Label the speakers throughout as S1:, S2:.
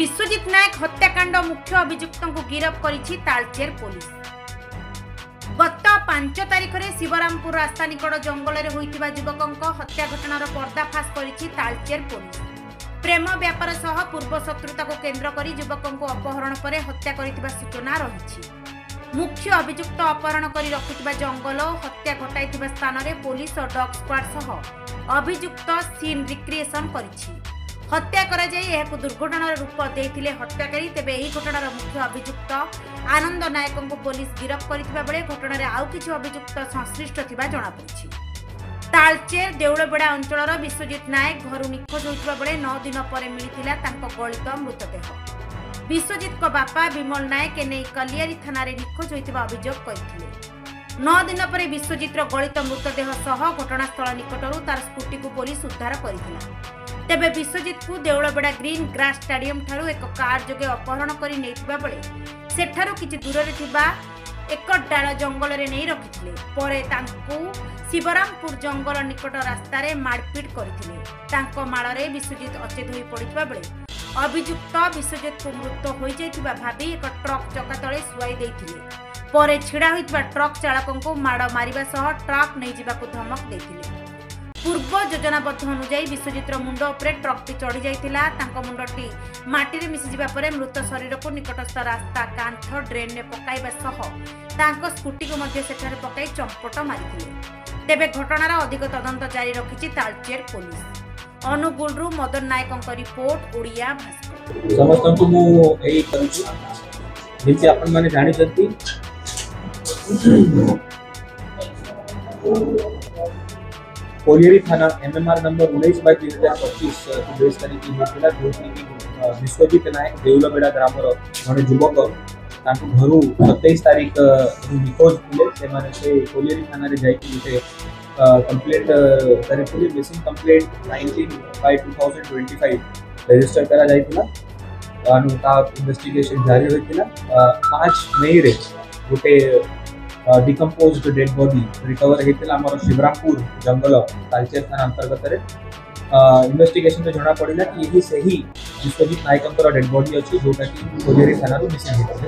S1: विश्वजित नायक हत्याकांड मुख्य अभियुक्त को गिरफ्त करिछि तालचेर पुलिस। गत 5 तारिख में शिवरामपुर रास्ता निकट जंगल में होइतिबा युवकक हत्या घटनार पर्दाफाश करिछि तालचेर पुलिस। प्रेम व्यापार सह पूर्व शत्रुता को केन्द्र करी युवकक अपहरण पर हत्या करितिबा सूचना रहिछि। मुख्य अभियुक्त अपहरण करी रखुतिबा जंगल हत्या घटाइतिबा स्थान में पुलिस और डॉग स्क्वाड सह अभियुक्त सीन रिक्रिएशन करिछि। हत्या करा जाय एहाकु दुर्घटनार रूप देइथिले हत्याकारी। तेबे एही घटनार मुख्य अभियुक्त आनंद नायक को पुलिस गिरफ्त करिथिबा बेले घटनार आउ किछि अभियुक्त संश्लिष्ट थिबा जणा पड़िछि। तालचेर देउळबेड़ा अंचलर विश्वजित नायक घरु निखोज होइथिबा बेले 9 दिन पर मिलिथिला तांको गलित मृतदेह। विश्वजित को बापा विमल नायक एने कलियारी थाना रे निखोज होइथिबा अभियोग करिथिले। 9 दिन पर विश्वजित गलित मृतदेह सह घटनास्थल निकटरू तार स्कूटी को पुलिस उद्धार करिथिला। तेबे विश्वजित को देउळबेड़ा ग्रीन ग्रास स्टेडियम ठारू एक कार जोगे अपहरण करी नेथिबा बेले सेठारू किछि दूर रे थिबा एक डाल जंगल रे नै रखिथिले। परे तांकू शिवरामपुर जंगल निकट रास्ता रे मारपीट करिथिले। तांको माळ रे विश्वजित अचेत होई पड़िथिबा बेले अभियुक्त विश्वजित को मृत होई जायथिबा भाबी एक ट्रक चका तळे सुआई देइथिले। परे छिड़ा होइथिबा ट्रक चालकଙ୍କୁ माड़ मारिबा सह ट्रक नै जिबाकू धमक देइथिले। पूर्व योजनाबद्ध अनुଯାୟୀ विश्वजितर मुंड उपरे ट्रकटी चढ़ी जाइथिला। तांको मुंडटी माटी रे मिसि जिबा परे मृत शरीर को निकटस्थ रास्ता कांथ ड्रेन ने पकाइबा सह तांको स्कूटी को मध्य सेठारे पकाई चंपट मारिथिले। तेबे घटनार अधिक तदंत जारी रखिछि तालचेर पुलिस। अनुगुलरू मदन नायकଙ୍କ रिपोर्ट ओडिया भास्कर।
S2: समस्त को मु एई करूछि जेति आपण माने जानि जति कोलियरी थाना एमएमआर नंबर 19/2025 बेस तारीख होता जो विश्वजित नायक देउलबेड़ा ग्रामर जड़े युवक तांको घरू 27 तारीख निखोज थिले। से कोलियरी थाना रे जाई गोटे कंप्लेंट करथिले। मिसिंग कंप्लेंट 19/2025 रजिस्टर करा जाइतिला। ता इन्वेस्टिगेशन जारी होइतिला। 5 मई रे गोटे डिकम्पोज्ड डेड बॉडी रिकवर होता आम शिवरामपुर जंगल तालचेर थाना अंतर्गत इन्वेस्टिगेशन में जना पड़ा कि यही से ही विश्वजित नायक डेड बॉडी अच्छी जोटा कि कोलियरी थाना मिसिंग होता।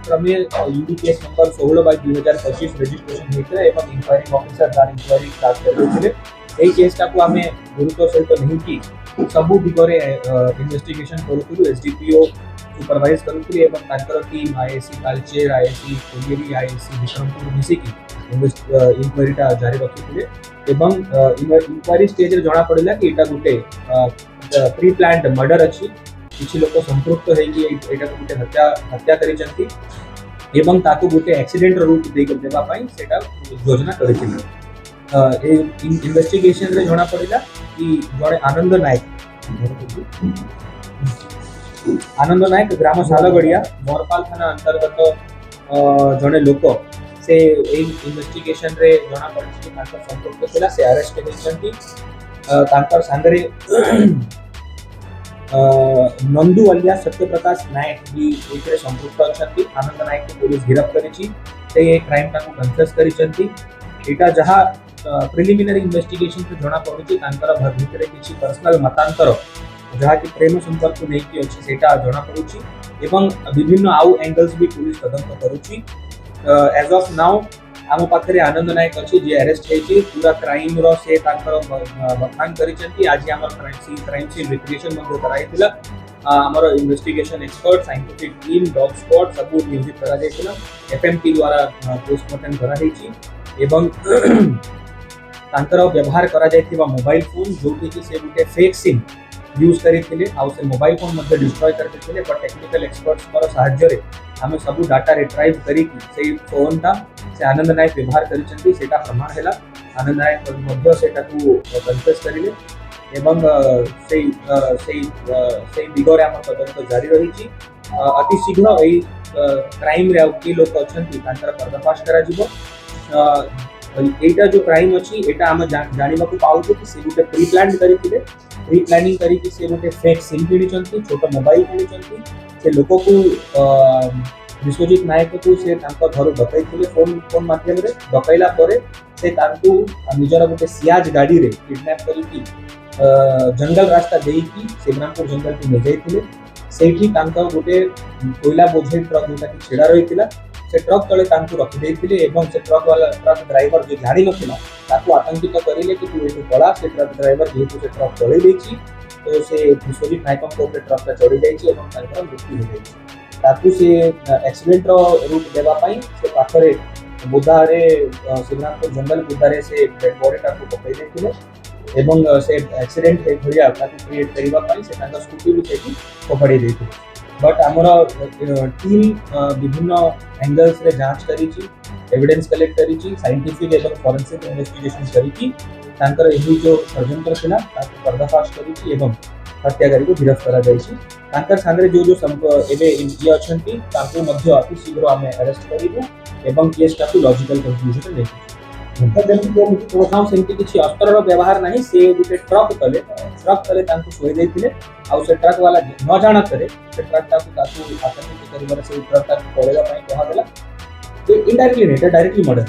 S2: क्रमे यूडी केस नंबर 16/2025 रजिस्ट्रेशन होता है। इंक्वायरिंग ऑफिसर तार इंक्वायरी स्टार्ट कर केसटा को आम गुरुत्व सहित नहीं कि सबू दिगरे इन्वेस्टिगेशन करूँ। एसडीपीओ सुपरवाइज करूँ एवं team IAC Talcher IAC colliery IAC Vikrampur मिसिकी इनक्वारीटा जारी रखी एवं इनक्वारी स्टेज रे जना पड़ा कि एटा गोटे प्री प्लान्ड मर्डर अच्छी। किछि लोक संपृक्त होइकि एटा गोटे हत्या करिसंती एवं ताकू गोटे एक्सीडेंट रूप देबा पई सेटा योजना करिथिले। इन्वेस्टिगेशन रे जना पड़ा कि जड़े आनंद नायक ग्राम सालगड़िया मोरपाल थाना अंतर्गत जड़े लोक से इन्वेस्टिगेशन रे जना पड़ी कि संपर्क थिला। से अरेस्ट होइछंती। तांकर संगरे नंदू अलिया सत्यप्रकाश नायक भी एथरे संपर्क अछंती। आनंद नायक को पुलिस गिरफ्त करिछि। से क्राइम ताकू कन्फेस करिछंती। एटा जहा प्रिलिमिनरी इन्वेस्टिगेशन रे जना पड़ुछि तांकर भीतर किछि पर्सनल मतांतर जहाँ की प्रेम संपर्क नहीं कि अच्छी सेटा जना पड़ुछि एवं विभिन्न आउ एंगल्स भी पुलिस तदंत करुछि। एज ऑफ नाउ आम पाखरे आनंद नायक अच्छी जे अरेस्ट होइछि। पूरा क्राइम रो से तांकर बखान करिसंती। आज हमर क्राइम सीन रिक्रिएशन मध्ये कराइतिला। हमर investigation expert scientific team dog squad सब नियोजित करा जाइतिला। एफएमटी द्वारा पोस्टमार्टम करा हेछि एवं तांकर व्यवहार करा जाइतिबा मोबाइल फोन जोटी कि से गुटे फेक सिम यूज करथिले आउ से मोबाइल फोन मध्ये डिस्ट्रॉय करथिले। पर टेक्निकल एक्सपर्ट्स पर सहाय्य रे हमें सब डाटा रिट्राइव करी से फोन ता से आनंद नायक व्यवहार करिसंती सेटा प्रमाण हैला। आनंद नायक मध्ये सेटा को कन्फेस करिले एवं से दिगरे हम तदंत जारी रहिछि। अति शीघ्र एई क्राइम रे कि लोक अछंती तांकर पर्दाफाश करा जिवो। एटा जो क्राइम अछि एटा हम जानिबा को पाउ कि से गुटे प्री प्लान करिथिले। प्री प्लानिंग करी कि से गोटे फेक सिम किनिचंती छोट मोबाइल किनिचंती। से लोक को विश्वजीत नायक को से घर डकई फोन फोन माध्यम डकैला से निजर गोटे सियाज गाड़ी रे किडनैप करके जंगल रास्ता देकी शिवरामपुर जंगल को ले जाइए सेठी गोटे कोयला बोझे ट्रक जोटा कि छिड़ा रही से ट्रक तले रखिदे से ट्रक वाला ट्रक ड्राइवर जो जानी ना आतंकित करेंगे कि तू ये पड़ा से ट्रक ड्राइवर जेहेतु से ट्रक चढ़ई तो से विश्वजीत नायक ट्रकटा चढ़ी जाइए मृत्यु हो जाए से एक्सीडेंट रूट देवाई से पाखरे बुदारे शिवरामपुर जंगल बुदारे से डेड बॉडी पकई देते एवं से एक्सीडेंट भलिया क्रिएट करने से स्कूटी भी सेठी फोपाड़ी देते बट आमर टीम विभिन्न एंगल्स रे जांच करी एविडेंस कलेक्ट करी साइंटिफिक एवं फॉरेंसिक इन्वेस्टिगेशन करी जो षड्यंत्र थिला पर्दाफाश करी एवं हत्याकारी को गिरफ्त करा जाइछि सांगे जो जो एबे ये अछंती तांको मध्य अति शीघ्र आमे अरेस्ट करिबु एवं केसटा को लॉजिकल कंक्लूजन देबु सेमती किसी अस्त्रर व्यवहार नहीं से गोटे ट्रक तले शोई देथिले आउ से ट्रक वाला न जानत से ट्रक आतंकित कर से ट्रक पड़ेगा कहा इनडायरेक्टली नहीं डायरेक्टली मर्डर